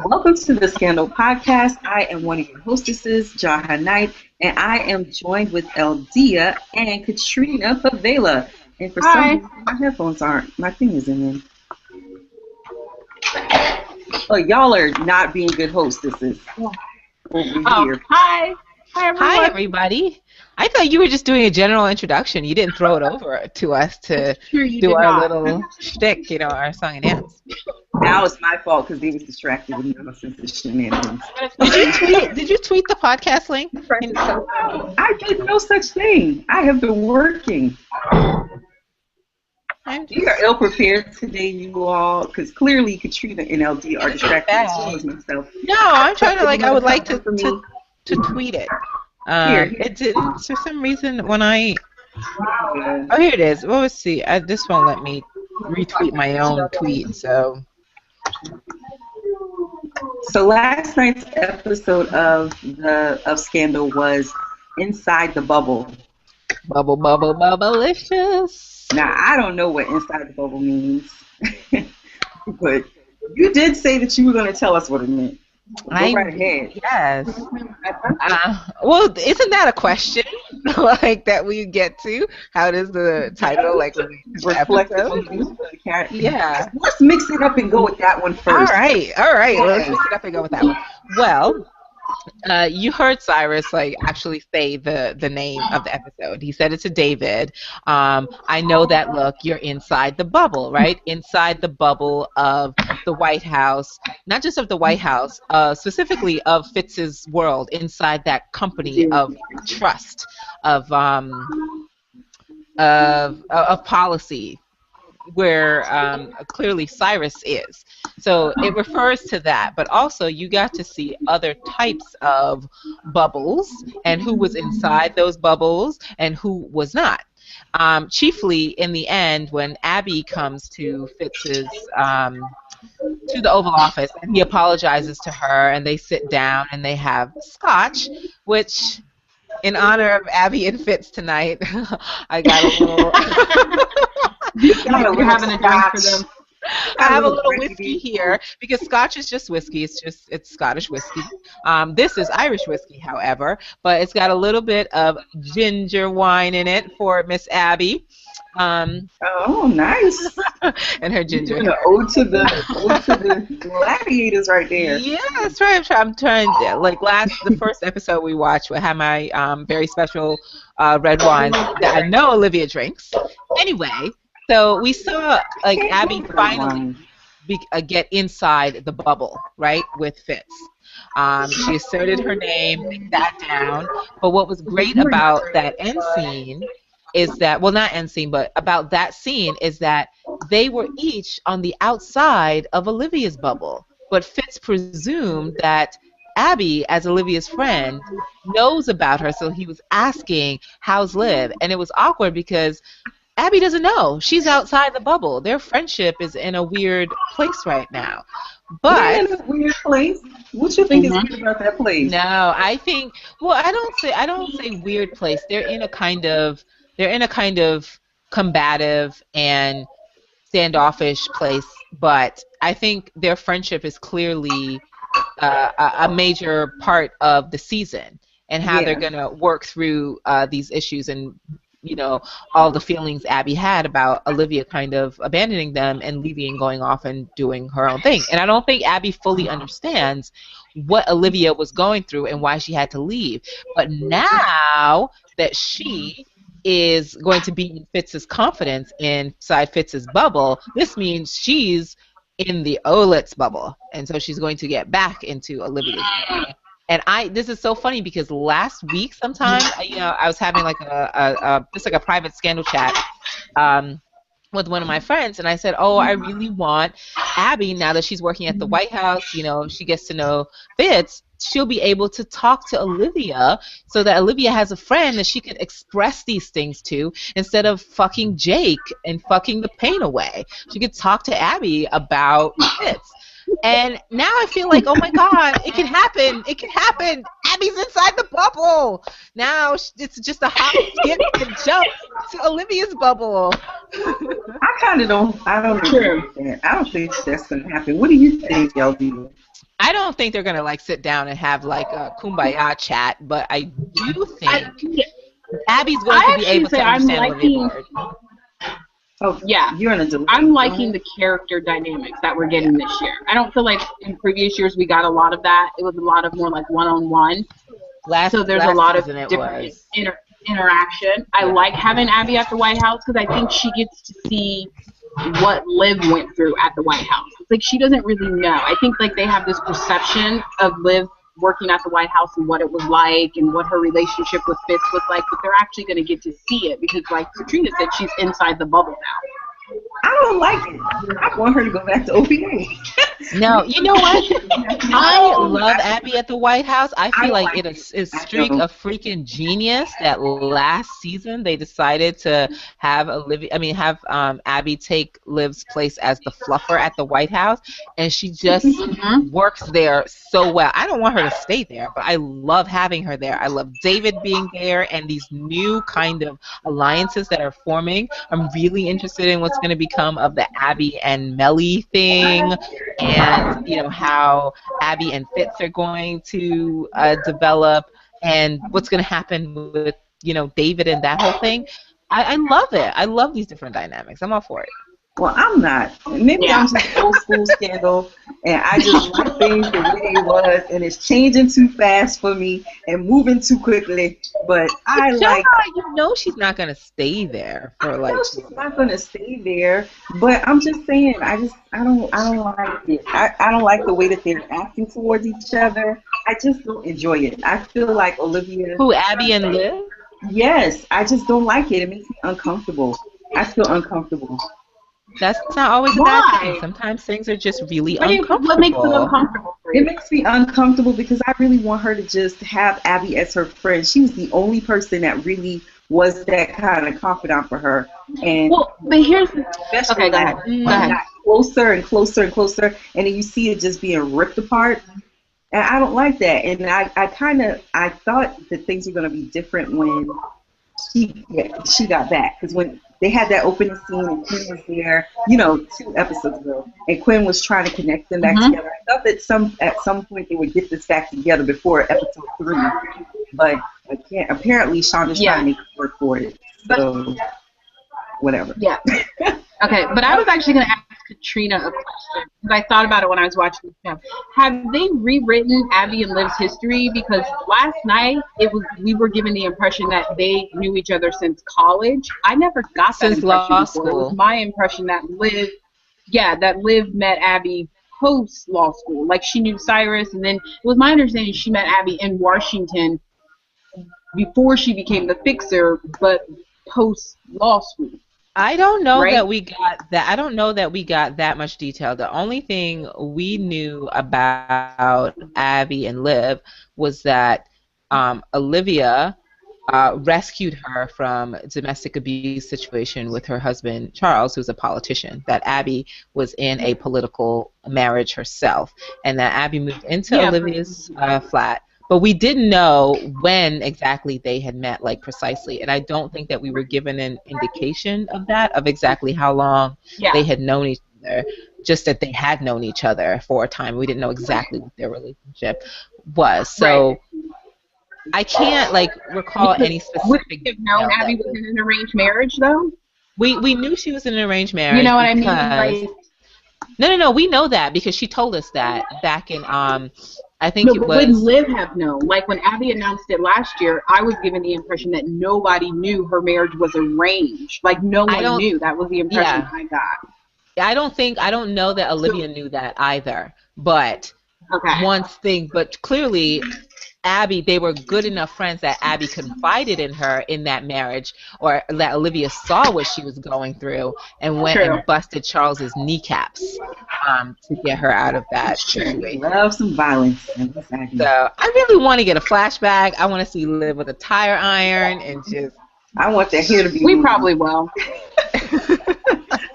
Welcome to the Scandal Podcast. I am one of your hostesses, Jaha Knight, and I am joined with Eldia and Katrina Favela. And for some reason, my headphones aren't. My thing isn't in. Oh, y'all are not being good hostesses over here. Hi. Hi, everyone. Hi, everybody. I thought you were just doing a general introduction. You didn't throw it over to us to do our little shtick, our song and dance. Now it's my fault because they was distracted with nonsense and shenanigans. Did you tweet the podcast link? I did no such thing. I have been working. We are ill prepared today, you all, because clearly Katrina and LD are distracted as well as myself. No, I'm trying to I would like to tweet it. It didn't for some reason when I. Oh, here it is. Well, let's see. This won't let me retweet my own tweet. So last night's episode of Scandal was Inside the Bubble. Bubble, bubblicious. Now I don't know what inside the bubble means, but you did say that you were going to tell us what it meant. Go right ahead. Yes. Well, isn't that a question that we get to? How does the title reflect? Yeah. Let's mix it up and go with that one first. All right. Yeah. Let's mix it up and go with that one. Well, you heard Cyrus actually say the name of the episode. He said it to David. I know that look. You're inside the bubble, right? Inside the bubble of the White House, not just of the White House, specifically of Fitz's world. Inside that company of trust, of policy, where clearly Cyrus is. So it refers to that, but also you got to see other types of bubbles and who was inside those bubbles and who was not. Chiefly in the end, when Abby comes to Fitz's to the Oval Office and he apologizes to her and they sit down and they have scotch, which in honor of Abby and Fitz tonight, I got a little. We're having a drink for them. I have a little whiskey here because Scotch is just whiskey. It's Scottish whiskey. This is Irish whiskey, however, but it's got a little bit of ginger wine in it for Miss Abby. Oh, nice! And her ginger. An ode to the gladiators right there. Yeah, that's right. I'm trying. The first episode we watched, we had my very special red wine that I know Olivia drinks. Anyway. So we saw Abby finally get inside the bubble, right, with Fitz. She asserted her name, they sat down. But what was great about that end scene is that, well, not end scene, but about that scene is that they were each on the outside of Olivia's bubble. But Fitz presumed that Abby, as Olivia's friend, knows about her, so he was asking, how's Liv? And it was awkward because Abby doesn't know. She's outside the bubble. Their friendship is in a weird place right now. But in a weird place. What you think is weird about that place? No, I think. Well, I don't say weird place. They're in a kind of combative and standoffish place. But I think their friendship is clearly a major part of the season and how they're gonna work through these issues and. All the feelings Abby had about Olivia kind of abandoning them and leaving and going off and doing her own thing. And I don't think Abby fully understands what Olivia was going through and why she had to leave. But now that she is going to be in Fitz's confidence inside Fitz's bubble, this means she's in the Olitz bubble. And so she's going to get back into Olivia's bubble. And this is so funny because last week sometime, I was having a private Scandal chat with one of my friends, and I said, oh, I really want Abby, now that she's working at the White House, she gets to know Fitz, she'll be able to talk to Olivia so that Olivia has a friend that she can express these things to instead of fucking Jake and fucking the pain away. She could talk to Abby about Fitz. And now I feel like, oh my God, it can happen. It can happen. Abby's inside the bubble. Now it's just a hop, skip, and jump to Olivia's bubble. I don't agree with that. I don't think that's going to happen. What do you think, LD? I don't think they're going to like sit down and have like a kumbaya chat, but I do think Abby's going to be able to understand Olivia Bird. Oh, yeah. You're in a delay. I'm liking the character dynamics that we're getting this year. I don't feel like in previous years we got a lot of that. It was a lot of more like one-on-one. So there's a lot of different interaction. I like having Abby at the White House because I think she gets to see what Liv went through at the White House. It's like she doesn't really know. I think like they have this perception of Liv working at the White House and what it was like and what her relationship with Fitz was like, but they're actually going to get to see it because, like Katrina said, she's inside the bubble now. I don't like it. I want her to go back to OPA. No, you know what? I love Abby at the White House. I feel like it is a streak of freaking genius that last season they decided to have Abby take Liv's place as the fluffer at the White House, and she just works there so well. I don't want her to stay there, but I love having her there. I love David being there and these new kind of alliances that are forming. I'm really interested in what's going to become of the Abby and Melly thing, and you know how Abby and Fitz are going to develop, and what's going to happen with David and that whole thing. I love it. I love these different dynamics. I'm all for it. Well, I'm not. Maybe I'm just old school Scandal, and I just like things the way it was, and it's changing too fast for me and moving too quickly. But I like. She's not gonna stay there for I know she's not gonna stay there, but I'm just saying. I don't like it. I don't like the way that they're acting towards each other. I just don't enjoy it. I feel like Olivia. Who, Abby and Liv? Yes, I just don't like it. It makes me uncomfortable. I feel uncomfortable. That's not always a bad thing. Sometimes things are just really uncomfortable. What makes it uncomfortable for you? It makes me uncomfortable because I really want her to just have Abby as her friend. She was the only person that really was that kind of confidant for her. And but here's go ahead. Got closer and closer and closer, and then you see it just being ripped apart. And I don't like that. And I thought that things were going to be different when she got back, because when they had that opening scene and Quinn was there, 2 episodes ago, and Quinn was trying to connect them back together. I thought that at some point they would get this back together before episode 3, but I can't. Apparently, Shonda's trying to make it work for it. So, whatever. Yeah. Okay, but I was actually going to ask Katrina a question, because I thought about it when I was watching the show. Have they rewritten Abby and Liv's history? Because last night we were given the impression that they knew each other since college. I never got that impression law before. school. It was my impression that Liv met Abby post law school. Like she knew Cyrus, and then it was my understanding she met Abby in Washington before she became the fixer, but post law school. I don't know that we got that. I don't know that we got that much detail. The only thing we knew about Abby and Liv was that Olivia rescued her from a domestic abuse situation with her husband Charles, who's a politician. That Abby was in a political marriage herself, and that Abby moved into Olivia's flat. But we didn't know when exactly they had met, like precisely, and I don't think that we were given an indication of that, of exactly how long they had known each other. Just that they had known each other for a time. We didn't know exactly what their relationship was. So I can't recall any specific. Would you have known Abby was in an arranged marriage, though? We knew she was in an arranged marriage. You know what I mean? No. We know that because she told us that back in I think it was. Would Liv have known? Like when Abby announced it last year, I was given the impression that nobody knew her marriage was arranged. Like no one knew. That was the impression I got. I don't know that Olivia knew that either. But but clearly Abby, they were good enough friends that Abby confided in her in that marriage, or that Olivia saw what she was going through and went and busted Charles's kneecaps to get her out of that situation. Love some violence. So I really want to get a flashback. I want to see Liv with a tire iron and just. I want that hair to be. We probably will.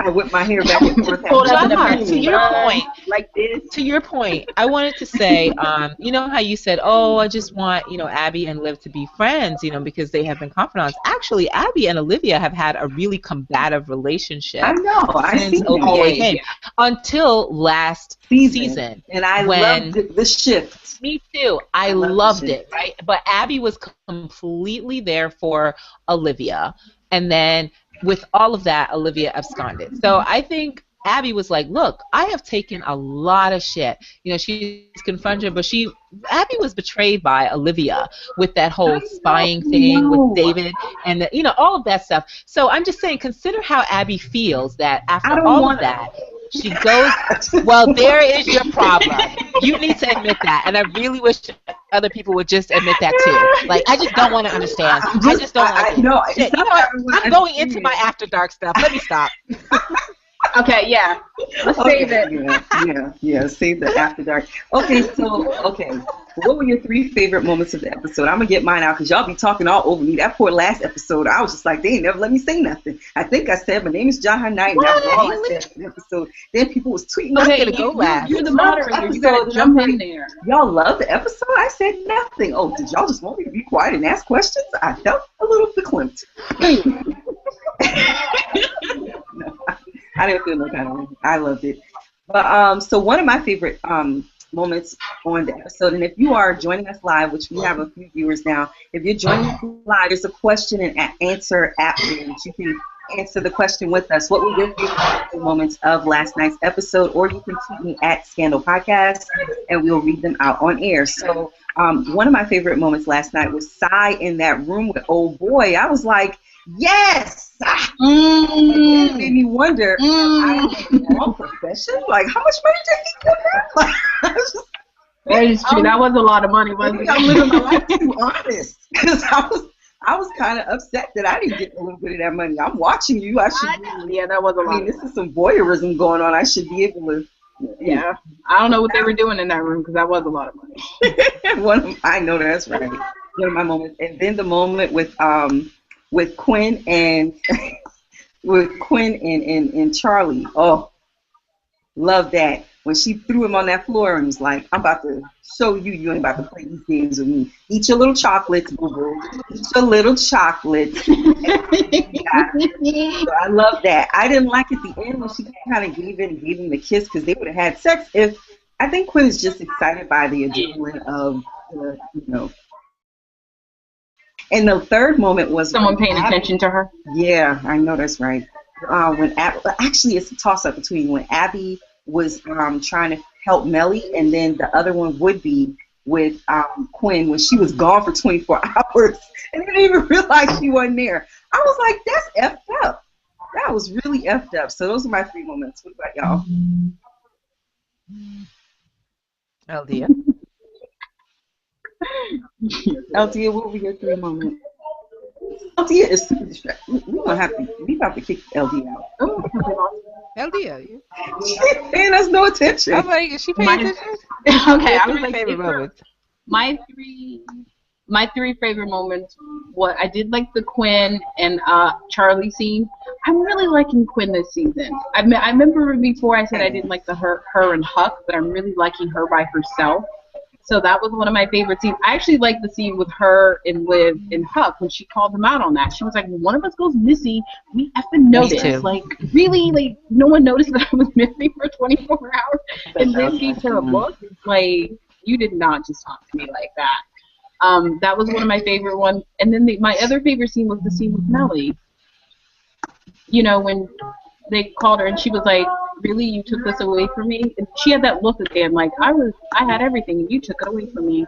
I whip my hair back and forth. To your point, like this. To your point, I wanted to say, you know how you said, "Oh, I just want Abby and Liv to be friends," because they have been confidants. Actually, Abby and Olivia have had a really combative relationship. I know. Since OPA came until last season, and I loved the shift. Me too. I loved it. Right, but Abby was completely there for Olivia, and then with all of that, Olivia absconded. So I think Abby was like, look, I have taken a lot of shit. She's confronted, but Abby was betrayed by Olivia with that whole spying thing with David and all of that stuff. So I'm just saying, consider how Abby feels that after all of that, she goes, well, there is your problem. You need to admit that. And I really wish other people would just admit that too. Like, I just don't want to understand. I just don't want to. No, shit, I'm going into my After Dark stuff. Let me stop. Okay, yeah. Let's save it. Yeah, save the After Dark. Okay, what were your 3 favorite moments of the episode? I'm going to get mine out because y'all be talking all over me. That poor last episode, I was just like, they ain't never let me say nothing. I think I said, my name is Jaha Knight, and that was all I said in the episode. Then people was tweeting, I'm going to go last. You're the moderator. You got to jump in there. Y'all love the episode? I said nothing. Oh, did y'all just want me to be quiet and ask questions? I felt a little verklempt. No, I didn't feel no kind of way. I loved it. But so one of my favorite moments on the episode, and if you are joining us live, which we have a few viewers now, if you're joining us live, there's a question and answer app there that you can answer the question with us. What were your favorite moments of last night's episode? Or you can tweet me at Scandal Podcast, and we'll read them out on air. So one of my favorite moments last night was Sai in that room with old boy. I was like, yes! It made me wonder, I'm in the wrong profession? Like, how much money did he get? Like, that is true. That was a lot of money, wasn't it? I'm living my life too honest. Because I was kind of upset that I didn't get a little bit of that money. I'm watching you. I should. Yeah, that was a lot. I mean, this is some voyeurism going on. I should be able to. Yeah, I don't know what they were doing in that room because that was a lot of money. I know that's right. One of my moments, and then the moment with Quinn and and Charlie. Oh, love that. When she threw him on that floor and was like, I'm about to show you ain't about to play these games with me. Eat your little chocolates, boo-boo. Eat your little chocolates. So I love that. I didn't like at the end when she kind of gave him the kiss because they would have had sex if, I think Quinn is just excited by the adrenaline of, And the third moment was someone paying attention to her. Yeah, I know that's right. Actually, it's a toss-up between when Abby was trying to help Melly, and then the other one would be with Quinn when she was gone for 24 hours and didn't even realize she wasn't there. I was like, that's effed up. That was really effed up. So those are my 3 moments. What about y'all? Eldia. Eldia, what were your 3 moments? Eldia is super distracted. We about to kick Eldia out. Oh, Eldia. She's paying us no attention. I'm like, is she paying attention? Okay, I was like, favorite moments. My 3 favorite moments. What I did like the Quinn and Charlie scene. I'm really liking Quinn this season. I remember before I said I didn't like her and Huck, but I'm really liking her by herself. So that was one of my favorite scenes. I actually liked the scene with her and Liv and Huck when she called them out on that. She was like, when one of us goes missing, we effing notice. Like, really? Like, no one noticed that I was missing for 24 hours? And Liv gave her a look. Like, you did not just talk to me like that. That was one of my favorite ones. And then my other favorite scene was the scene with Melly. When they called her and she was like, really, you took this away from me? And she had that look again, like I had everything and you took it away from me.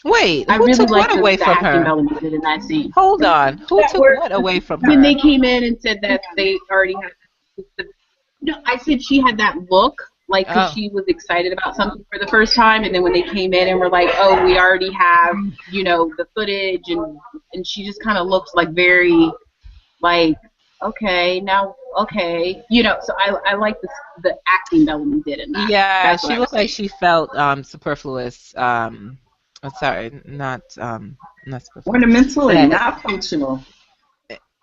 Wait, who took what away from her? In that scene. Hold on, who took what away from her? When they came in and said that they already had. No, I said she had that look, like she was excited about something for the first time, and then when they came in and were like, oh, we already have, the footage, and she just kind of looks like very, like, okay, now. Okay, so I like the acting that we did in that. Yeah, she looked like she felt superfluous. I'm sorry, not superfluous. Ornamental and not functional.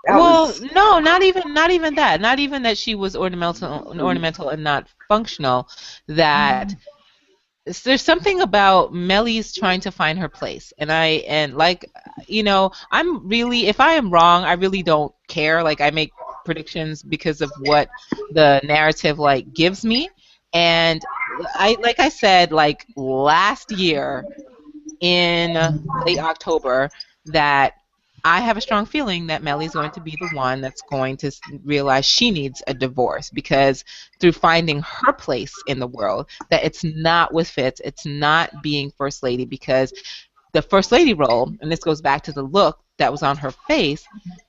Well, no, not even that. Not even that she was ornamental and not functional. That there's something about Mellie's trying to find her place, and like, I'm really, if I am wrong, I really don't care. Like, I make predictions because of what the narrative like gives me, and like I said, like last year in late October, that I have a strong feeling that Mellie's going to be the one that's going to realize she needs a divorce, because through finding her place in the world, that it's not with Fitz, it's not being First Lady, because the First Lady role, and this goes back to the look that was on her face,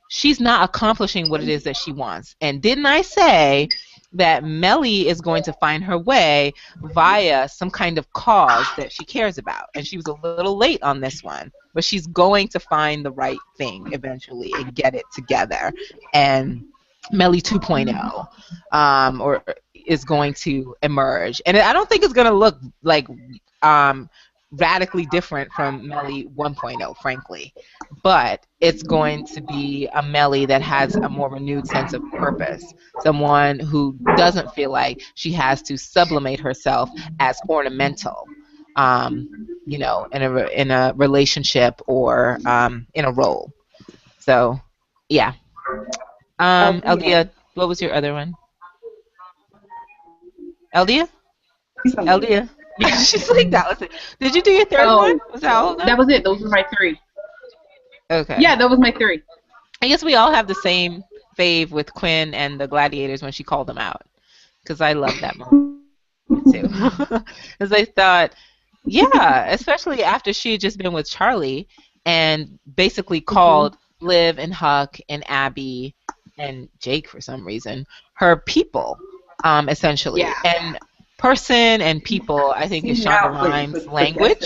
she's not accomplishing what it is that she wants. And didn't I say that Mellie is going to find her way via some kind of cause that she cares about? And she was a little late on this one, but she's going to find the right thing eventually and get it together. And Mellie 2.0 or is going to emerge. And I don't think it's going to look like radically different from Mellie 1.0, frankly. But it's going to be a Mellie that has a more renewed sense of purpose. Someone who doesn't feel like she has to sublimate herself as ornamental, in a relationship or in a role. So, yeah. Eldia, what was your other one? Eldia? Eldia? Yeah, she's like, that was it. Did you do your third one? Was that all of them? That was it. Those were my three. Okay. Yeah, that was my three. I guess we all have the same fave with Quinn and the gladiators when she called them out, because I love that moment too. Because I thought, yeah, especially after she had just been with Charlie and basically called Liv and Huck and Abby and Jake for some reason her people, essentially. Yeah. And person and people, I think, is Shonda Rhimes' language.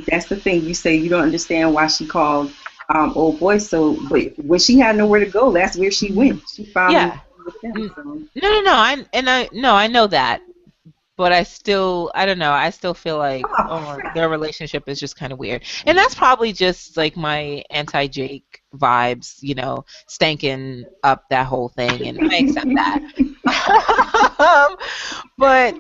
That's the thing. You say you don't understand why she called old boy. So, but when she had nowhere to go, that's where she went. She found with them, so. No. I know that, but I don't know. I still feel like their relationship is just kind of weird, and that's probably just like my anti-Jake vibes, stanking up that whole thing, and I accept that. But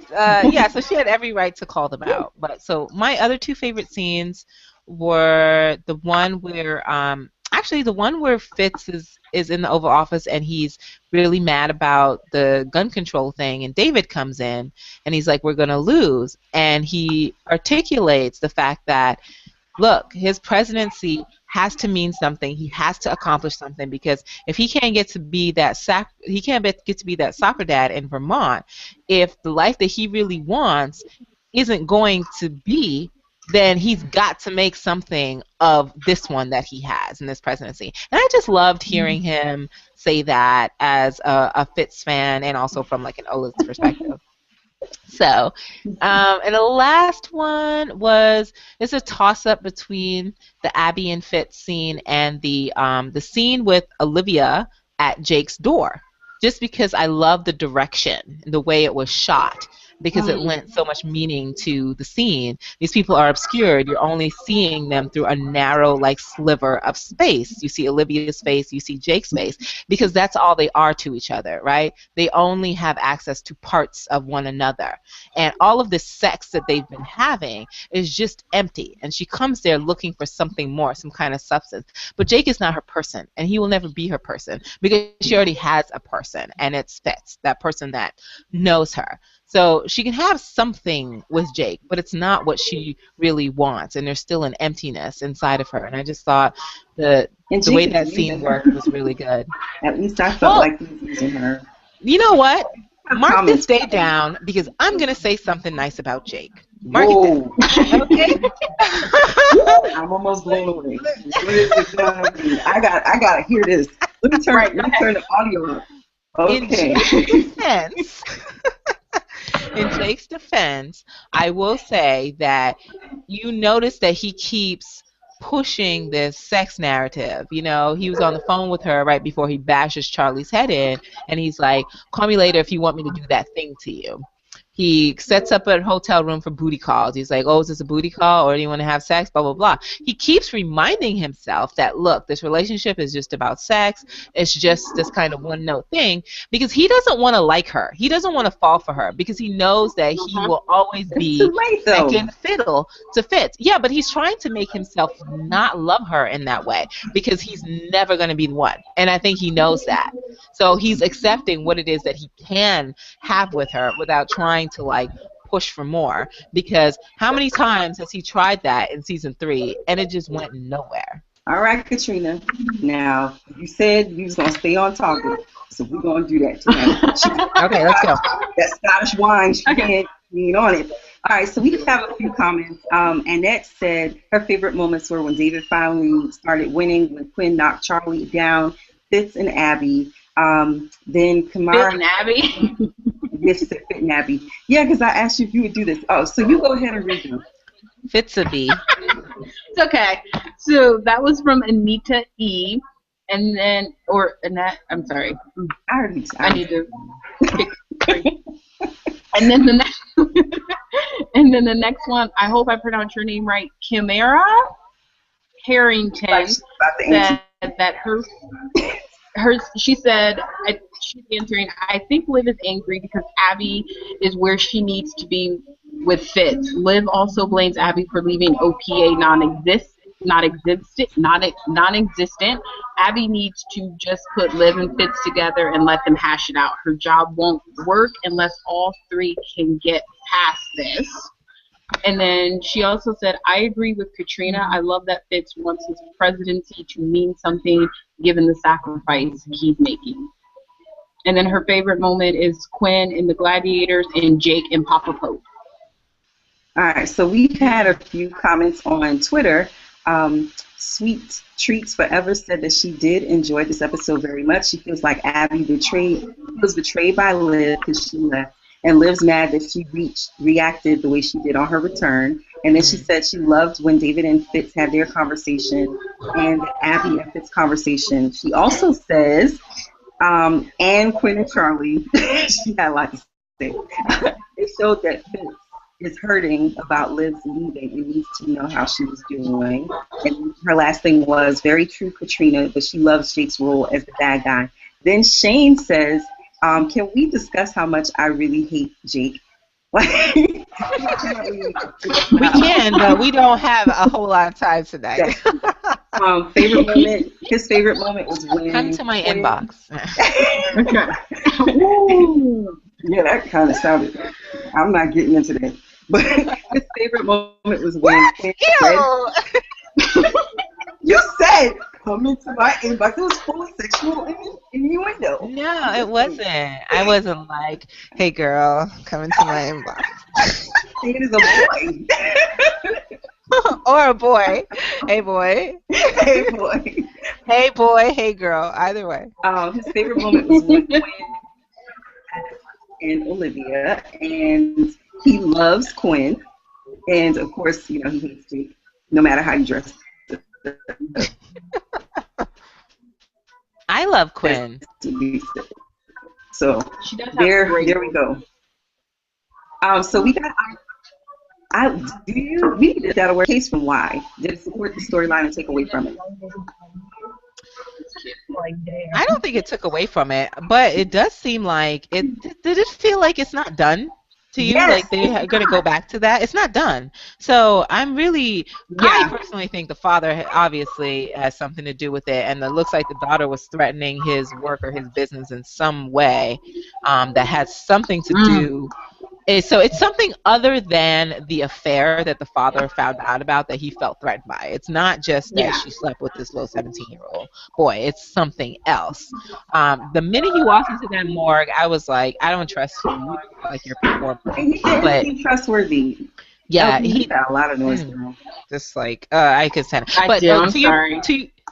yeah, so she had every right to call them out. But so my other two favorite scenes were the one where the one where Fitz is in the Oval Office and he's really mad about the gun control thing, and David comes in and he's like, we're going to lose, and he articulates the fact that, look, his presidency has to mean something. He has to accomplish something, because if he can't get to be that soccer dad in Vermont, if the life that he really wants isn't going to be, then he's got to make something of this one that he has in this presidency. And I just loved hearing him say that as a Fitz fan, and also from like an Ola's perspective. So, and the last one it's a toss-up between the Abby and Fitz scene and the scene with Olivia at Jake's door, just because I love the direction, the way it was shot, because it lent so much meaning to the scene. These people are obscured. You're only seeing them through a narrow, like, sliver of space. You see Olivia's face, you see Jake's face, because that's all they are to each other, right? They only have access to parts of one another. And all of this sex that they've been having is just empty. And she comes there looking for something more, some kind of substance. But Jake is not her person, and he will never be her person, because she already has a person, and it's Fitz, that person that knows her. So she can have something with Jake, but it's not what she really wants, and there's still an emptiness inside of her. And I just thought the way that scene worked was really good. At least I felt like he was using her. You know what? Mark this day down, because I'm going to say something nice about Jake. Mark it down. Okay? I'm almost blown away. I got to hear this. Let me turn the audio up. Okay. In Jake's defense, I will say that you notice that he keeps pushing this sex narrative. You know, he was on the phone with her right before he bashes Charlie's head in, and he's like, call me later if you want me to do that thing to you. He sets up a hotel room for booty calls. He's like, oh, is this a booty call, or do you want to have sex, blah, blah, blah. He keeps reminding himself that, look, this relationship is just about sex. It's just this kind of one-note thing, because he doesn't want to like her. He doesn't want to fall for her, because he knows that he will always be second fiddle to Fitz. Yeah, but he's trying to make himself not love her in that way, because he's never going to be the one. And I think he knows that. So he's accepting what it is that he can have with her without trying to like push for more, because how many times has he tried that in season 3 and it just went nowhere? All right, Katrina. Now, you said you was going to stay on topic, so we're going to do that tonight. Okay, let's go. That Scottish wine, she can't lean on it. All right, so we just have a few comments. Annette said her favorite moments were when David finally started winning, when Quinn knocked Charlie down, Fitz and Abby. Then Kamara. Fitz and Abby? Yes, she said Fitz and Abby. Yeah, because I asked you if you would do this. Oh, so you go ahead and read them. Fitzaby. It's okay. So that was from Anita E. And then, or Annette, I'm sorry. I need to pick three. And then the next the next one, I hope I pronounced your name right, Kimera Harrington said that she said, she's answering, I think Liv is angry because Abby is where she needs to be with Fitz. Liv also blames Abby for leaving OPA non-existent. Abby needs to just put Liv and Fitz together and let them hash it out. Her job won't work unless all three can get past this. And then she also said, I agree with Katrina. I love that Fitz wants his presidency to mean something given the sacrifice he's making. And then her favorite moment is Quinn in The Gladiators and Jake in Papa Pope. All right, so we've had a few comments on Twitter. Sweet Treats Forever said that she did enjoy this episode very much. She feels like Abby was betrayed by Liv because she left, and Liv's mad that she reacted the way she did on her return. And then she said she loved when David and Fitz had their conversation and Abby and Fitz conversation. She also says, and Quinn and Charlie, she had a lot to say. It showed that Fitz is hurting about Liv's leaving and needs to know how she was doing. And her last thing was, very true, Katrina, but she loves Jake's role as the bad guy. Then Shane says, can we discuss how much I really hate Jake? We can, but we don't have a whole lot of time tonight. Favorite moment? His favorite moment was when... Come to my inbox. Okay. Yeah, that kind of sounded... I'm not getting into that. But his favorite moment was when... You said, come into my inbox. It was full of sexual innuendo. No, it wasn't. I wasn't like, hey, girl, come into my inbox. It is a boy. Or a boy. Hey, boy. Hey, boy. Hey, boy. Hey, girl. Either way. His favorite moment was when Quinn and Olivia, and he loves Quinn. And, of course, he hates Jake, no matter how you dress. I love Quinn. So there we go. So we got. We did that a case from why? Did it support the storyline and take away from it? I don't think it took away from it, but it does seem like it. Did it feel like it's not done to you? Yes. Like they're going to go back to that? It's not done. So I'm really, I personally think the father obviously has something to do with it, and it looks like the daughter was threatening his work or his business in some way that has something to do. So it's something other than the affair that the father found out about that he felt threatened by. It's not just that she slept with this little 17-year-old boy. It's something else. The minute he walked into that morgue, I was like, I don't trust you. You look like you're performing. He didn't seem trustworthy. Yeah, he got a lot of noise. Just like I could stand it. But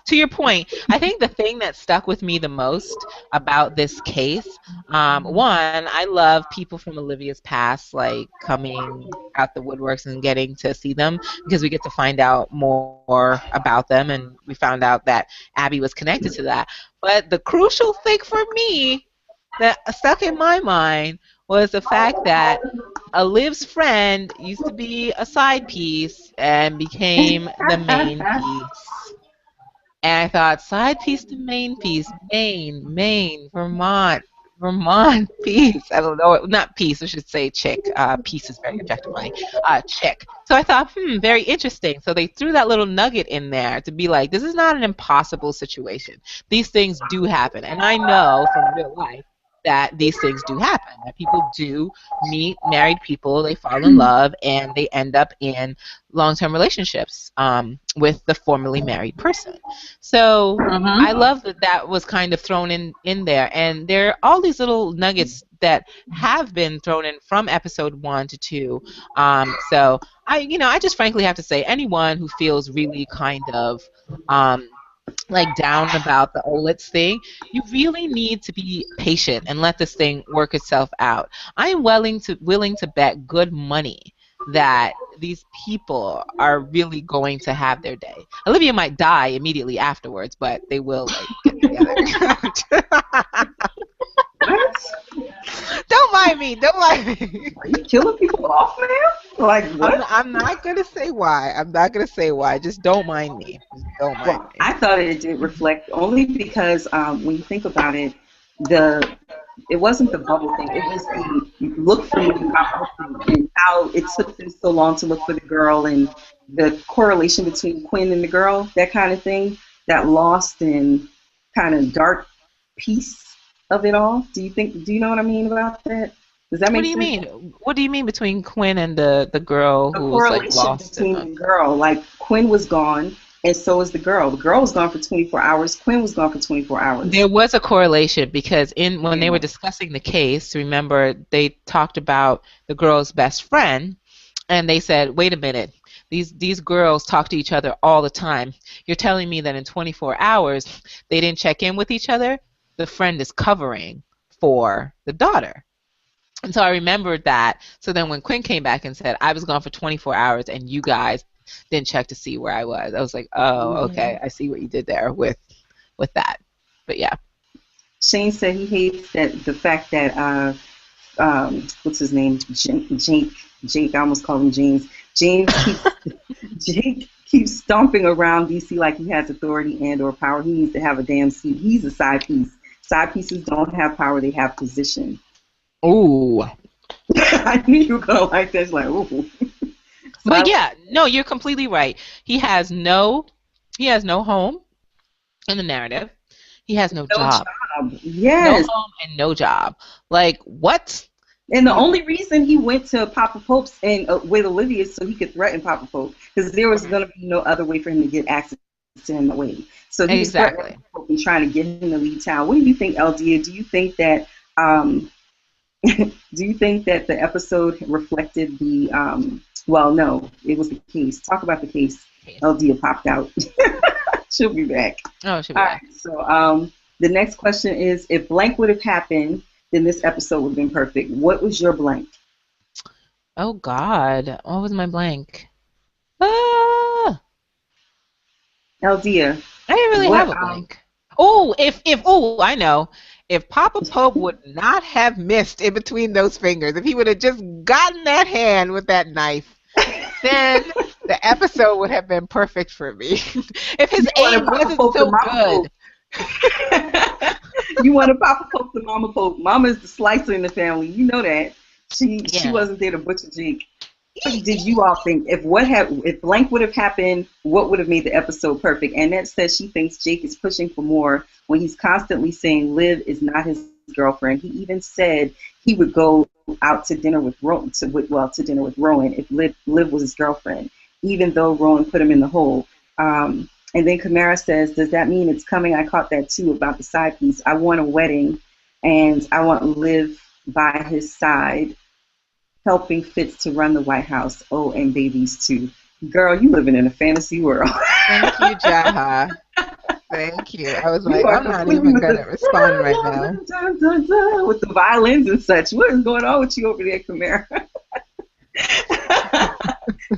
to your point, I think the thing that stuck with me the most about this case, one, I love people from Olivia's past, like coming out the woodworks and getting to see them, because we get to find out more about them, and we found out that Abby was connected to that. But the crucial thing for me that stuck in my mind was the fact that Liv's friend used to be a side piece and became the main piece. And I thought, side piece to main piece, Maine, Vermont, piece. I don't know, not piece, I should say chick. Piece is very objectifying. Chick. So I thought, very interesting. So they threw that little nugget in there to be like, this is not an impossible situation. These things do happen. And I know from real life that these things do happen, that people do meet married people, they fall in love, and they end up in long-term relationships with the formerly married person. So I love that was kind of thrown in there. And there are all these little nuggets that have been thrown in from episode 1 to 2. So I just frankly have to say, anyone who feels really kind of like down about the Olitz thing, you really need to be patient and let this thing work itself out. I am willing to bet good money that these people are really going to have their day. Olivia might die immediately afterwards, but they will get together. Don't mind me. Are you killing people off, man? Like what? I'm not gonna say why. Just don't mind me. Don't mind me. I thought it did reflect only because when you think about it, it wasn't the bubble thing. It was the look for me and how it took them so long to look for the girl and the correlation between Quinn and the girl, that kind of thing, that lost and kind of dark piece of it all. Do you know what I mean about that? Does that make sense? What do you mean? What do you mean between Quinn and the girl who was like lost? Between the girl, like Quinn was gone, and so was the girl. The girl was gone for 24 hours. Quinn was gone for 24 hours. There was a correlation because when they were discussing the case, remember they talked about the girl's best friend, and they said, "Wait a minute. These girls talk to each other all the time. You're telling me that in 24 hours they didn't check in with each other? The friend is covering for the daughter." And so I remembered that. So then when Quinn came back and said, I was gone for 24 hours and you guys didn't check to see where I was, I was like, oh, okay, I see what you did there with that. But yeah. Shane said he hates the fact that, what's his name? Jake, I almost called him James. Jake keeps stomping around DC like he has authority and or power. He needs to have a damn seat. He's a side piece. Side pieces don't have power, they have position. Ooh. I knew you were gonna like that. It's like, ooh. But yeah, no, you're completely right. He has no home in the narrative. He has no job. Yes. No home and no job. Like, what? And the only reason he went to Papa Pope's and with Olivia is so he could threaten Papa Pope, because there was going to be no other way for him to get access to him away. So he was threatening Pope and trying to get him to leave town. What do you think, Eldia? Do you think that the episode reflected the well, no, it was the case. Talk about the case. Eldia popped out. She'll be back. Oh, she'll be back. Right, so the next question is, if blank would have happened, then this episode would have been perfect. What was your blank? Oh, God. What was my blank? Eldia. I didn't really have a blank. I know. If Papa Pope would not have missed in between those fingers, if he would have just gotten that hand with that knife, then the episode would have been perfect for me. If his aim wasn't so good. You want to Papa Pope to Mama Pope. Mama is the slicer in the family. You know that. She wasn't there to butcher Jake. What did you all think? If blank would have happened, what would have made the episode perfect? Annette says she thinks Jake is pushing for more when he's constantly saying Liv is not his girlfriend. He even said he would go out to dinner with Rowan, to dinner with Rowan if Liv was his girlfriend, even though Rowan put him in the hole. And then Kamara says, does that mean it's coming? I caught that too about the side piece. I want a wedding, and I want Liv by his side, helping Fitz to run the White House. Oh, and babies too. Girl, you living in a fantasy world. Thank you, Jaha. Thank you. I was like, I'm not even going to respond right now. With the violins and such. What is going on with you over there, Kamara?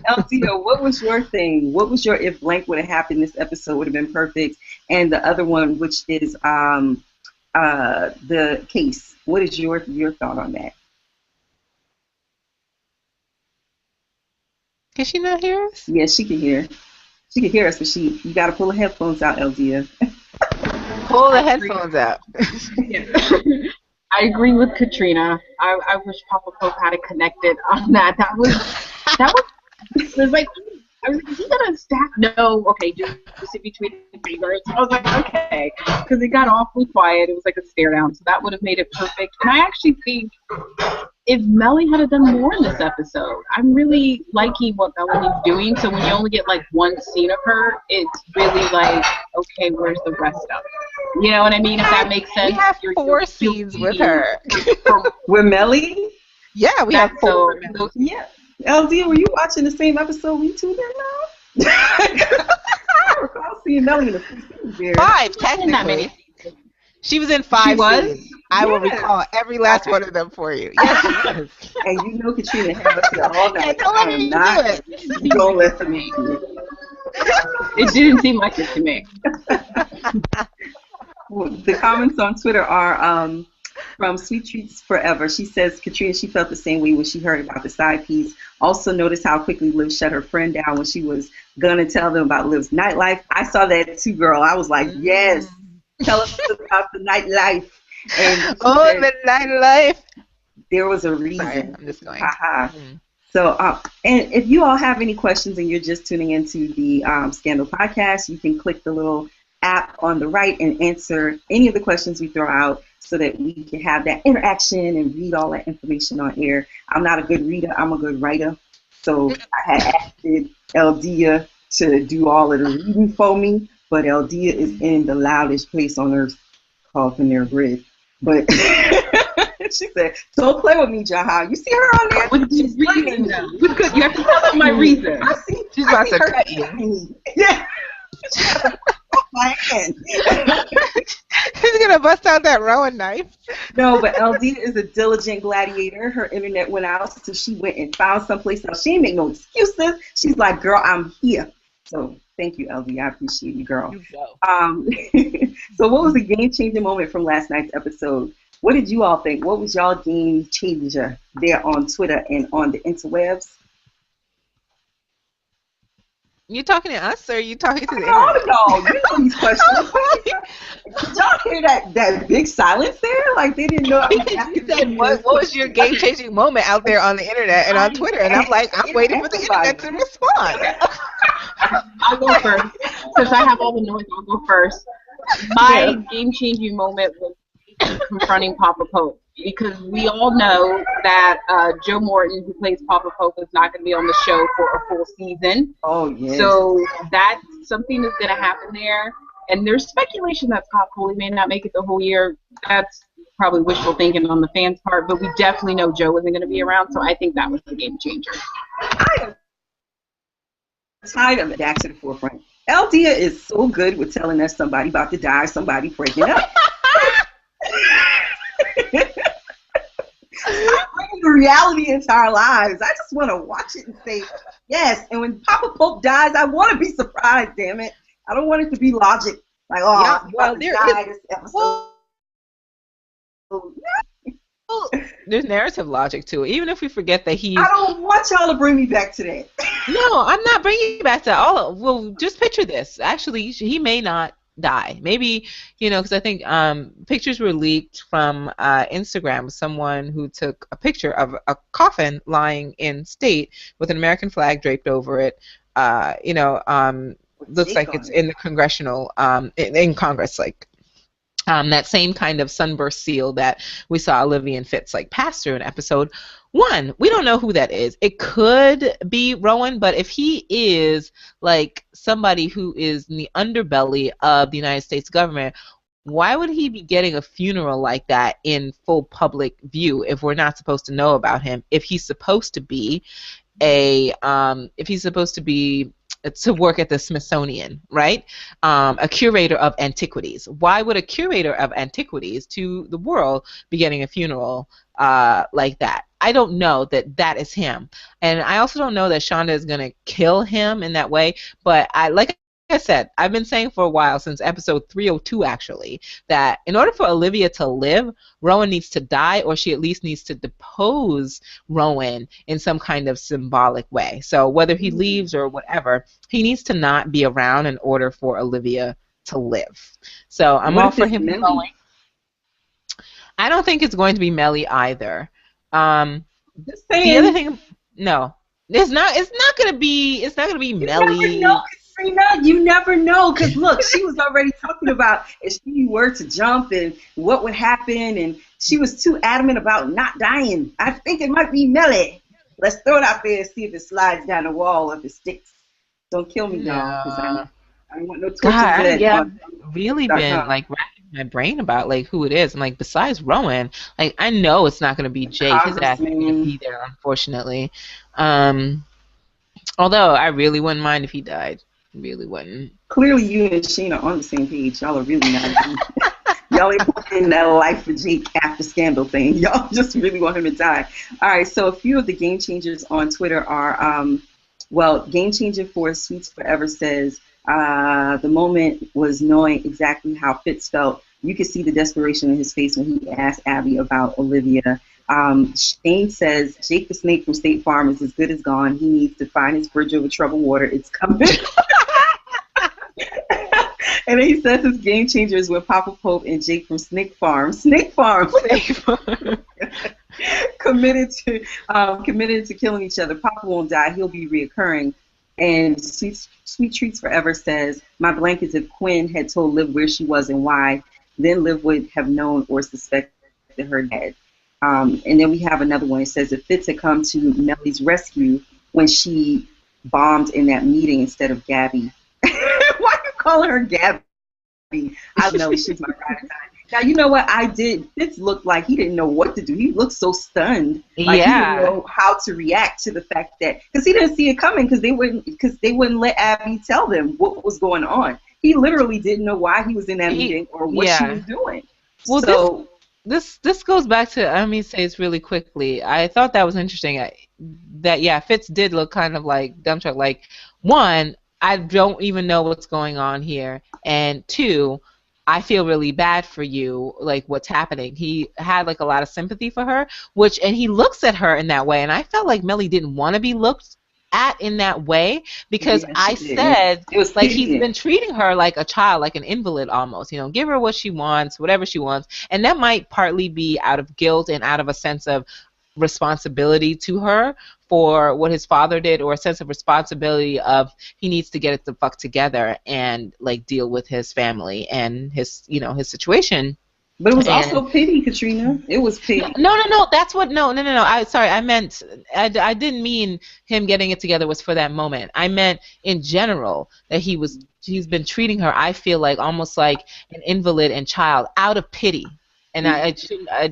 Eltia, what was your thing? What was your if blank would have happened, this episode would have been perfect? And the other one, which is the case. What is your thought on that? Can she not hear us? Yeah, she can hear. She can hear us, but you got to pull the headphones out, Eldia. Pull the headphones out. I agree with Katrina. I wish Papa Pope had it connected on that. That was it was like, I was like, is he gonna stack? No, okay, just sit between the fingers. I was like, okay, because it got awfully quiet. It was like a stare down, so that would have made it perfect. And I actually think if Melly had done more in this episode, I'm really liking what Melanie's doing. So when you only get like one scene of her, it's really like, okay, where's the rest of it? You know what I mean? If that makes sense. We have four scenes with her. With Melly? Yeah, we have four. Yeah. LD, were you watching the same episode we two did now? I recall seeing Melly in the season. 5, technically. She was in 5 scenes. I will recall every last one of them for you. Yes, she was. And you know Katrina had us here all night. Don't let me do it. You don't listen to me. It didn't seem like it to me. The comments on Twitter are from Sweet Treats Forever. She says, Katrina, she felt the same way when she heard about the side piece. Also noticed how quickly Liv shut her friend down when she was going to tell them about Liv's nightlife. I saw that too, girl. I was like, yes, tell us about the nightlife. And the nightlife. There was a reason. Sorry, I'm just going. So, and if you all have any questions and you're just tuning into the Scandal podcast, you can click the little app on the right and answer any of the questions we throw out so that we can have that interaction and read all that information on air. I'm not a good reader. I'm a good writer. So I had asked Eldia to do all of the reading for me, but Eldia is in the loudest place on earth called Panera Bread. But she said, don't play with me, Jaha. You see her on there? With the reason, you have to tell them my reason. She's about to cut you. Yeah. My hand. She's gonna bust out that Rowan knife. No, but LD is a diligent gladiator. Her internet went out, so she went and found someplace else. She didn't make no excuses. She's like, girl, I'm here. So thank you, LD. I appreciate you, girl. So what was the game-changing moment from last night's episode? What did you all think? What was y'all game changer there on Twitter and on the interwebs? You talking to us or are you talking to the internet? No, you know these questions. Did y'all hear that big silence there? Like they didn't know. You said, what was your game-changing moment out there on the internet and on Twitter? And I'm like, I'm waiting for the internet to respond. I'll go first. Since I have all the noise, I'll go first. My game-changing moment was confronting Papa Pope. Because we all know that Joe Morton, who plays Papa Pope, is not going to be on the show for a full season. Oh, yes. So that's something that's going to happen there. And there's speculation that Scott Foley may not make it the whole year. That's probably wishful thinking on the fans' part, but we definitely know Joe isn't going to be around, so I think that was the game changer. I am tired of it back to the forefront. Eldia is so good with telling us somebody about to die, somebody breaking up. Bringing the reality into our lives. I just want to watch it and say yes. And when Papa Pope dies, I want to be surprised. Damn it! I don't want it to be logic. Like, oh, yeah, well, this episode. There's narrative logic to it. Even if we forget that he's. I don't want y'all to bring me back to that. No, I'm not bringing you back to all. Well, just picture this. Actually, he may not die. Maybe, because I think pictures were leaked from Instagram. Someone who took a picture of a coffin lying in state with an American flag draped over it. Looks like it's in the congressional, in Congress, like that same kind of sunburst seal that we saw Olivia and Fitz pass through in episode 1. We don't know who that is. It could be Rowan, but if he is somebody who is in the underbelly of the United States government, why would he be getting a funeral like that in full public view if we're not supposed to know about him? If he's supposed to be to work at the Smithsonian, right? A curator of antiquities. Why would a curator of antiquities to the world be getting a funeral like that? I don't know that is him. And I also don't know that Shonda is going to kill him in that way. But like I said, I've been saying for a while, since episode 302 actually, that in order for Olivia to live, Rowan needs to die, or she at least needs to depose Rowan in some kind of symbolic way. So whether he leaves or whatever, he needs to not be around in order for Olivia to live. So I'm all for him going. I don't think it's going to be Mellie either. The other thing, no, it's not going to be Mellie. You never know, because look, she was already talking about if she were to jump and what would happen, and she was too adamant about not dying. I think it might be Mellie. Let's throw it out there and see if it slides down the wall or if it sticks. Don't kill me now, because I don't want no torches. I've really been like racking my brain about like who it is. I'm like, besides Rowan, like I know it's not going to be Jake. His ass is going to be there, unfortunately. Although I really wouldn't mind if he died. Really wouldn't. Clearly, you and Shane are on the same page. Y'all are really not. Y'all ain't putting that life for Jake after scandal thing. Y'all just really want him to die. All right. So a few of the game changers on Twitter are, Game Changer for Sweets Forever says the moment was knowing exactly how Fitz felt. You could see the desperation in his face when he asked Abby about Olivia. Shane says Jake the Snake from State Farm is as good as gone. He needs to find his bridge over troubled water. It's coming. And then he says his game changer is with Papa Pope and Jake from Snake Farm. committed to killing each other. Papa won't die. He'll be reoccurring. And Sweet Treats Forever says, my blank is if Quinn had told Liv where she was and why, then Liv would have known or suspected her dead. And then we have another one. It says if Fitz had come to Mellie's rescue when she bombed in that meeting instead of Gabby. Why are you calling her Gabby? I know she's my ride or die. Now, you know what I did? Fitz looked like he didn't know what to do. He looked so stunned. Like he didn't know how to react to the fact that, because he didn't see it coming, because they wouldn't let Abby tell them what was going on. He literally didn't know why he was in that meeting or what she was doing. Well, so this goes back to, let me say this really quickly. I thought that was interesting. Fitz did look kind of like dumb truck. Like, one, I don't even know what's going on here, and two, I feel really bad for you, like what's happening. He had like a lot of sympathy for her, and he looks at her in that way, and I felt like Mellie didn't want to be looked at in that way, because I said it was like he's been treating her like a child, like an invalid almost, give her what she wants, whatever she wants, and that might partly be out of guilt and out of a sense of responsibility to her for what his father did, or a sense of responsibility of he needs to get it the fuck together and like deal with his family and his his situation. But it was also pity, Katrina. It was pity. No. That's what. No. I meant. I didn't mean him getting it together was for that moment. I meant in general that he's been treating her, I feel like, almost like an invalid and child out of pity. And I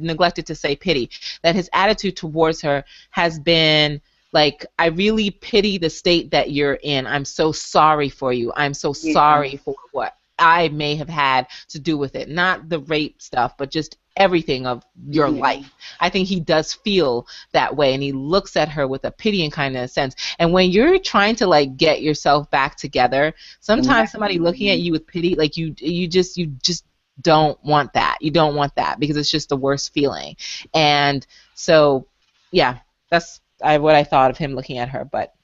neglected to say pity. That his attitude towards her has been like, I really pity the state that you're in. I'm so sorry for you. I'm so sorry for what I may have had to do with it. Not the rape stuff, but just everything of your life. I think he does feel that way, and he looks at her with a pitying kind of sense. And when you're trying to like get yourself back together, sometimes somebody looking at you with pity, like you just don't want that. You don't want that, because it's just the worst feeling. And so, yeah, that's what I thought of him looking at her. But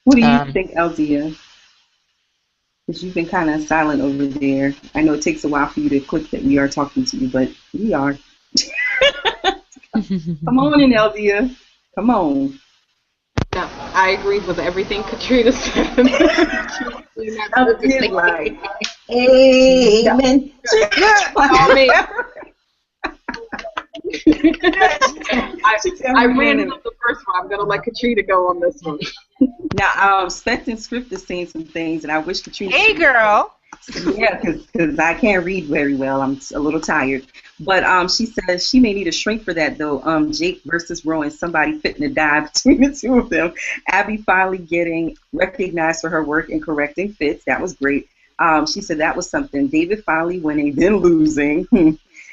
what do you think, Aldea? Because you've been kind of silent over there. I know it takes a while for you to click that we are talking to you, but we are. Come on in, Aldea. Come on. No, I agree with everything Katrina said. Right. Amen. I ran into the first one. I'm going to let Katrina go on this one. Now, Spectin Script is saying some things, and I wish Katrina... Hey, girl! Yeah, because I can't read very well. I'm a little tired. But she says she may need a shrink for that, though. Jake versus Rowan, somebody fitting to die between the two of them. Abby finally getting recognized for her work in correcting Fitz. That was great. She said that was something. David finally winning, then losing.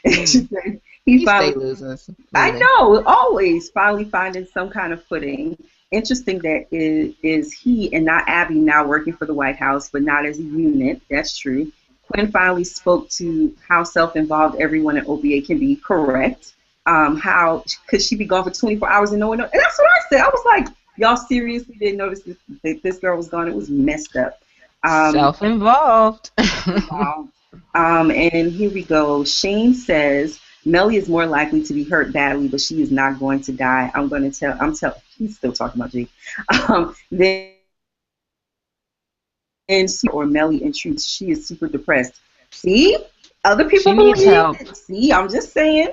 She said he finally loses. I know, always finally finding some kind of footing. interesting that is he and not Abby now working for the White House, but not as a unit. That's true. Quinn finally spoke to how self-involved everyone at OVA can be. Correct. How could she be gone for 24 hours and no one knows? And that's what I said. I was like, y'all seriously didn't notice that this girl was gone? It was messed up. Self-involved. And here we go. Shane says, Mellie is more likely to be hurt badly, but she is not going to die. He's still talking about Jake. Or Mellie, in truth, she is super depressed. See? Other people believe it. See, I'm just saying.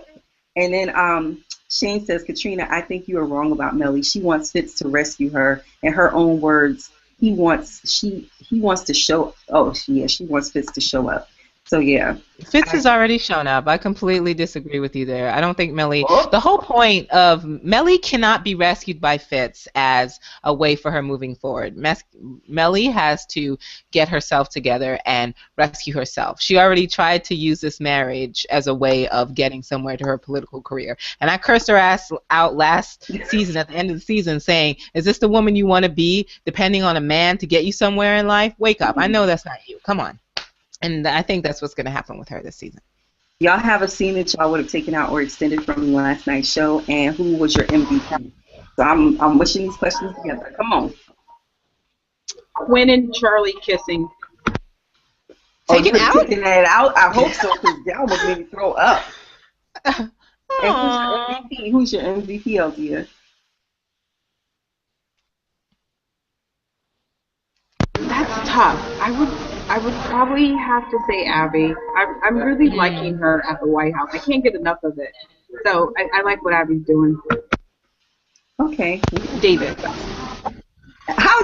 And then Shane says, Katrina, I think you are wrong about Mellie. She wants Fitz to rescue her. In her own words, he wants to show. Oh, she wants Fitz to show up. So yeah, Fitz has already shown up. I completely disagree with you there. I don't think Mellie. The whole point of Mellie cannot be rescued by Fitz as a way for her moving forward. Mellie has to get herself together and rescue herself. She already tried to use this marriage as a way of getting somewhere to her political career. And I cursed her ass out last season at the end of the season, saying, "Is this the woman you want to be, depending on a man to get you somewhere in life? Wake up! I know that's not you. Come on." And I think that's what's going to happen with her this season. Y'all have a scene that y'all would have taken out or extended from last night's show, and who was your MVP? So I'm wishing these questions together. Come on. Quinn and Charlie kissing. Taking that out? I hope so, because that almost made me throw up. And who's your MVP, Althea? That's tough. I would probably have to say Abby. I'm really liking her at the White House. I can't get enough of it. So I like what Abby's doing. Okay. David. David? How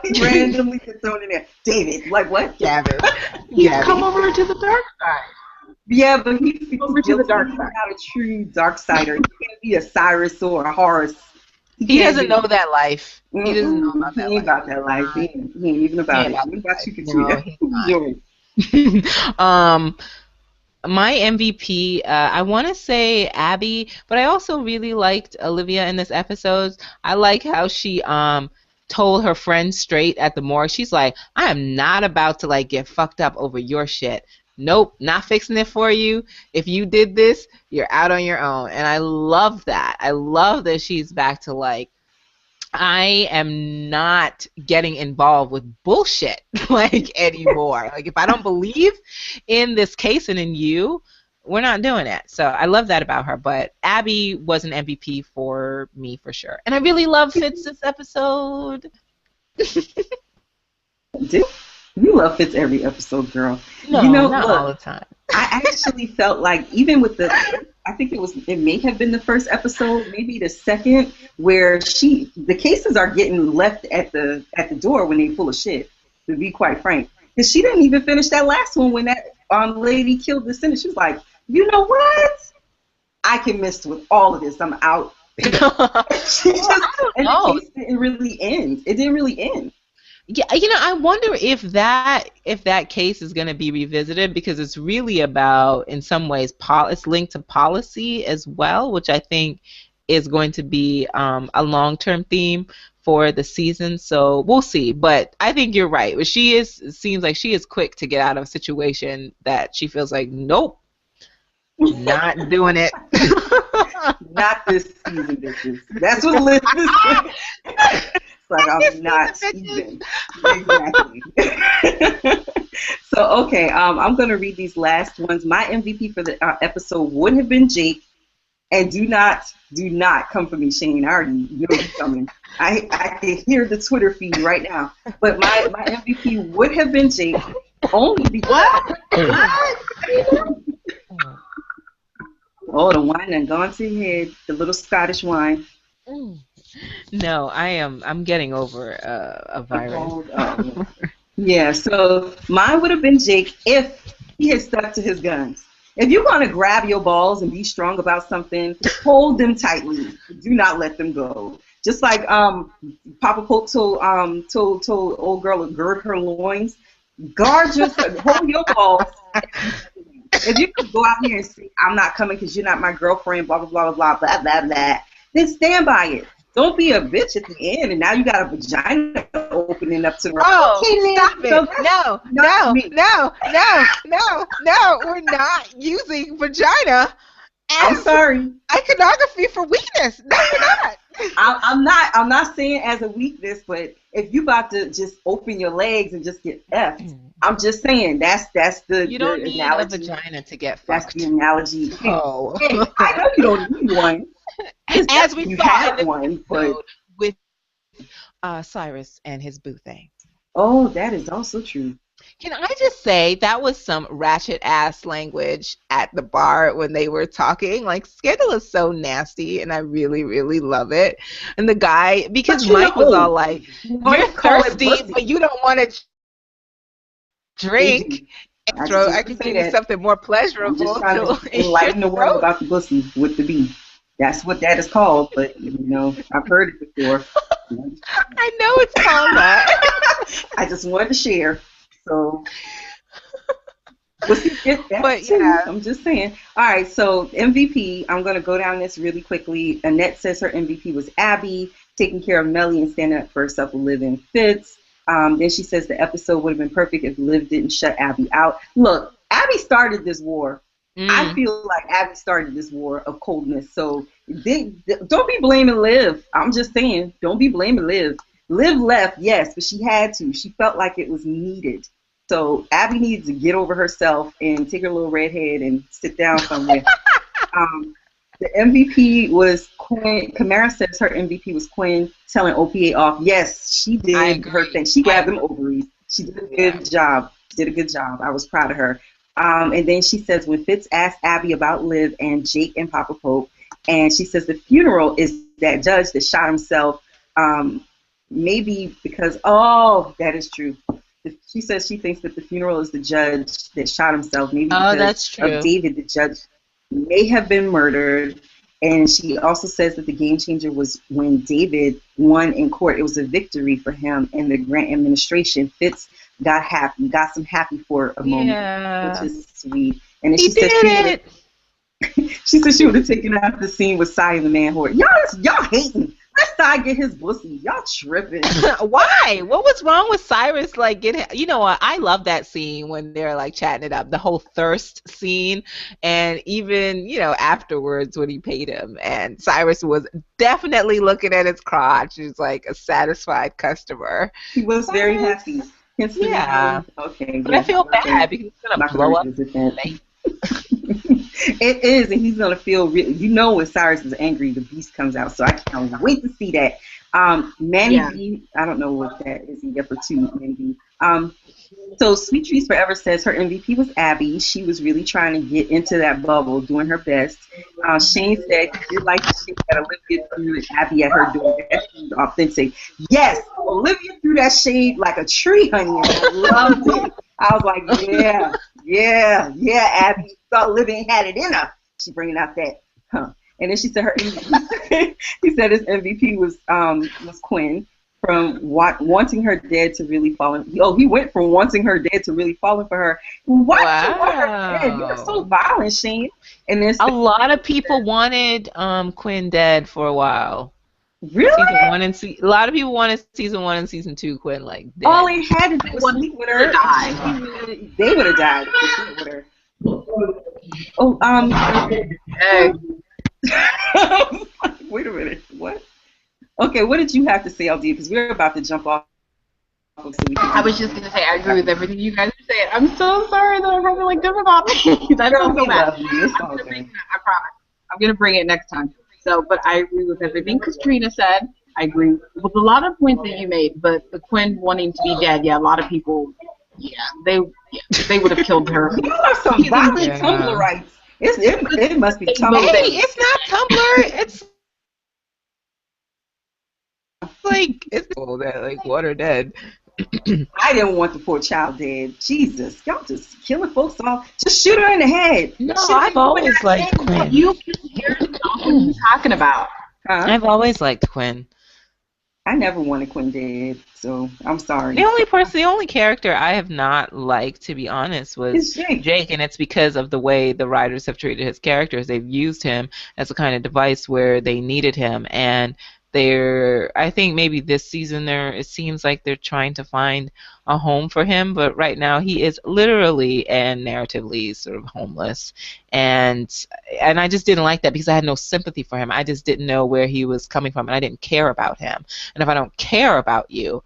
he randomly gets thrown in there. David. Like what? David. He's come over to the dark side. Yeah, but he's over to the dark side. He's not a true dark sider. He can't be a Cyrus or a Horus. He doesn't know that life. He doesn't know about that life. He ain't about that life. He ain't even about it. What about you, Katrina? My MVP, I want to say Abby, but I also really liked Olivia in this episode. I like how she told her friend straight at the morgue. She's like, I am not about to get fucked up over your shit. Nope, not fixing it for you. If you did this, you're out on your own. And I love that. I love that she's back to I am not getting involved with bullshit anymore. If I don't believe in this case and in you, we're not doing it. So I love that about her. But Abby was an MVP for me for sure. And I really love Fitz this episode. You love Fitz every episode, girl. No, not all the time. I actually felt like even with I think it may have been the first episode, maybe the second, where the cases are getting left at the door when they full of shit, to be quite frank. Because she didn't even finish that last one when that lady killed the senator. She was like, you know what? I can mess with all of this. I'm out. And the case didn't really end. It didn't really end. Yeah, I wonder if that case is going to be revisited, because it's really about, in some ways, it's linked to policy as well, which I think is going to be a long-term theme for the season. So we'll see. But I think you're right. It seems like she is quick to get out of a situation that she feels like, nope, not doing it. Not this season, bitches. That's what Liz is saying. Like I'm not even. Exactly. So okay, I'm gonna read these last ones. My MVP for the episode would have been Jake, and do not come for me, Shane. I already know you're coming. I can hear the Twitter feed right now. But my MVP would have been Jake, only because. Oh, the wine done gone to your head. The little Scottish wine. No, I'm getting over a virus. Yeah, so mine would have been Jake if he had stuck to his guns. If you're going to grab your balls and be strong about something, hold them tightly. Do not let them go. Just like Papa Pope told old girl to gird her loins. Guard yourself. Hold your balls. If you could go out here and say, I'm not coming because you're not my girlfriend, blah, blah, blah, blah, blah, blah, blah, then stand by it. Don't be a bitch at the end, and now you got a vagina opening up to the right. Oh, stop it. No. We're not using vagina I'm sorry. Iconography for weakness. No, we're not. I'm not saying as a weakness, but if you about to just open your legs and just get effed, I'm just saying that's the You don't need analogy. a vagina to get fucked. That's the analogy. Oh. Hey, I know you don't need one. As we saw in the one, but with Cyrus and his boo thing. Oh, that is also true. Can I just say that was some ratchet ass language at the bar when they were talking? Like, Scandal is so nasty, and I really, really love it. And the guy, because Mike was all like, "You're thirsty, but you don't want to drink." I can give you something more pleasurable. I'm just trying to enlighten the world about the pussy with the B. That's what that is called, but I've heard it before. I know it's called that. I just wanted to share. So, but yeah, I'm just saying. All right, so MVP, I'm going to go down this really quickly. Annette says her MVP was Abby, taking care of Melly and standing up for herself with Liv and Fitz. Then she says the episode would have been perfect if Liv didn't shut Abby out. Look, Abby started this war. I feel like Abby started this war of coldness. So don't be blaming Liv. I'm just saying, don't be blaming Liv. Liv left, yes, but she had to. She felt like it was needed. So Abby needs to get over herself and take her little red head and sit down somewhere. The MVP was Quinn. Kamara says her MVP was Quinn telling OPA off. Yes, she did her thing. She grabbed them ovaries. She did a good job. She did a good job. I was proud of her. And then she says when Fitz asked Abby about Liv and Jake and Papa Pope, and she says the funeral is that judge that shot himself. Maybe because, that is true. She says she thinks that the funeral is the judge that shot himself. Maybe because that's true. of David, the judge may have been murdered. And she also says that the game changer was when David won in court. It was a victory for him and the Grant administration. Fitz got happy, got some happy for a moment, which is sweet. And then she said she would have taken out the scene with Cy and the man whore. Y'all hating. Let Cy get his pussy. Y'all tripping. Why? What was wrong with Cyrus? Like, you know what? I love that scene when they're like chatting it up. The whole thirst scene, and even afterwards when he paid him, and Cyrus was definitely looking at his crotch. He was like a satisfied customer. He was very happy. Yeah. Okay. But I feel bad because he's gonna blow up. It is, and he's gonna feel really. When Cyrus is angry, the beast comes out. So I can't wait to see that. Manny B, I don't know what that is. He up for two, maybe. So Sweet Trees Forever says her MVP was Abby. She was really trying to get into that bubble, doing her best. Shane said she did like the shit that Olivia threw at Abby at her door. That was authentic. Yes, Olivia threw that shade like a tree, honey. And I loved it. I was like, yeah, Abby. Thought Olivia had it in her. She bringing out that, And then she said her MVP. He said his MVP was Quinn. From wanting her dead to really falling. He went from wanting her dead to really falling for her. What? Wow. Her dead? You're so violent, Shane. And then a lot of people wanted Quinn dead for a while. Really? A lot of people wanted season 1 and season 2 Quinn like dead. All they had to do was sleep with her. They would have died if they sleep with her. Wait a minute. What? Okay, what did you have to say, LD? Because we're about to jump off. I was just going to say, I agree with everything you guys are saying. I'm so sorry that I'm having this about me. That's so bad. I promise. I'm going to bring it next time. But I agree with everything Katrina said. I agree with a lot of points that you made, but the Quinn wanting to be dead, a lot of people, they would have killed her. You are some violent Tumblrites. It must be Tumblr. Hey, it's not Tumblr. It's water dead. I didn't want the poor child dead. Jesus, y'all just killing folks off. Just shoot her in the head. No, I've always liked Quinn. You can hear what you're talking about. I've always liked Quinn. I never wanted Quinn dead, so I'm sorry. The only character I have not liked, to be honest, was Jake, and it's because of the way the writers have treated his characters. They've used him as a kind of device where they needed him, and I think maybe this season it seems like they're trying to find a home for him, but right now he is literally and narratively sort of homeless, and I just didn't like that because I had no sympathy for him. I just didn't know where he was coming from, and I didn't care about him. And if I don't care about you,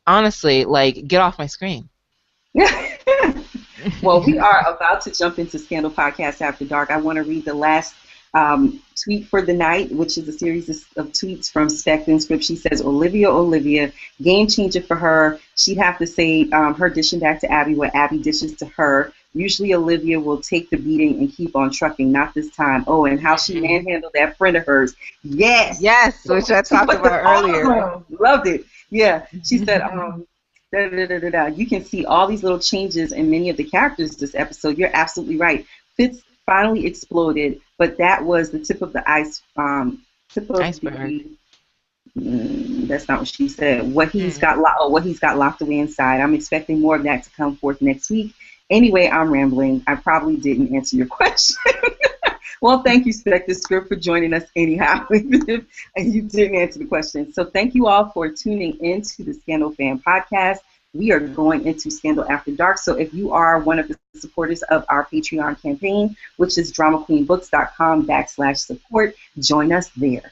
honestly, like, get off my screen. Well, we are about to jump into Scandal Podcast After Dark. I want to read the last tweet for the night, which is a series of tweets from Spec and Script. She says, Olivia, game changer for her. She'd have to say her dishing back to Abby what Abby dishes to her. Usually Olivia will take the beating and keep on trucking, not this time. Oh, and how she manhandled that friend of hers. Yes, which I talked about earlier. Loved it. Yeah, she said, you can see all these little changes in many of the characters this episode. You're absolutely right. Fitz finally exploded, but that was the tip of the iceberg. That's not what she said. What he's got locked away inside. I'm expecting more of that to come forth next week. Anyway, I'm rambling. I probably didn't answer your question. Well, thank you, Spec the Script, for joining us anyhow, even if you didn't answer the question. So thank you all for tuning into the Scandal Fan Podcast. We are going into Scandal After Dark. So if you are one of the supporters of our Patreon campaign, which is dramaqueenbooks.com/support, join us there.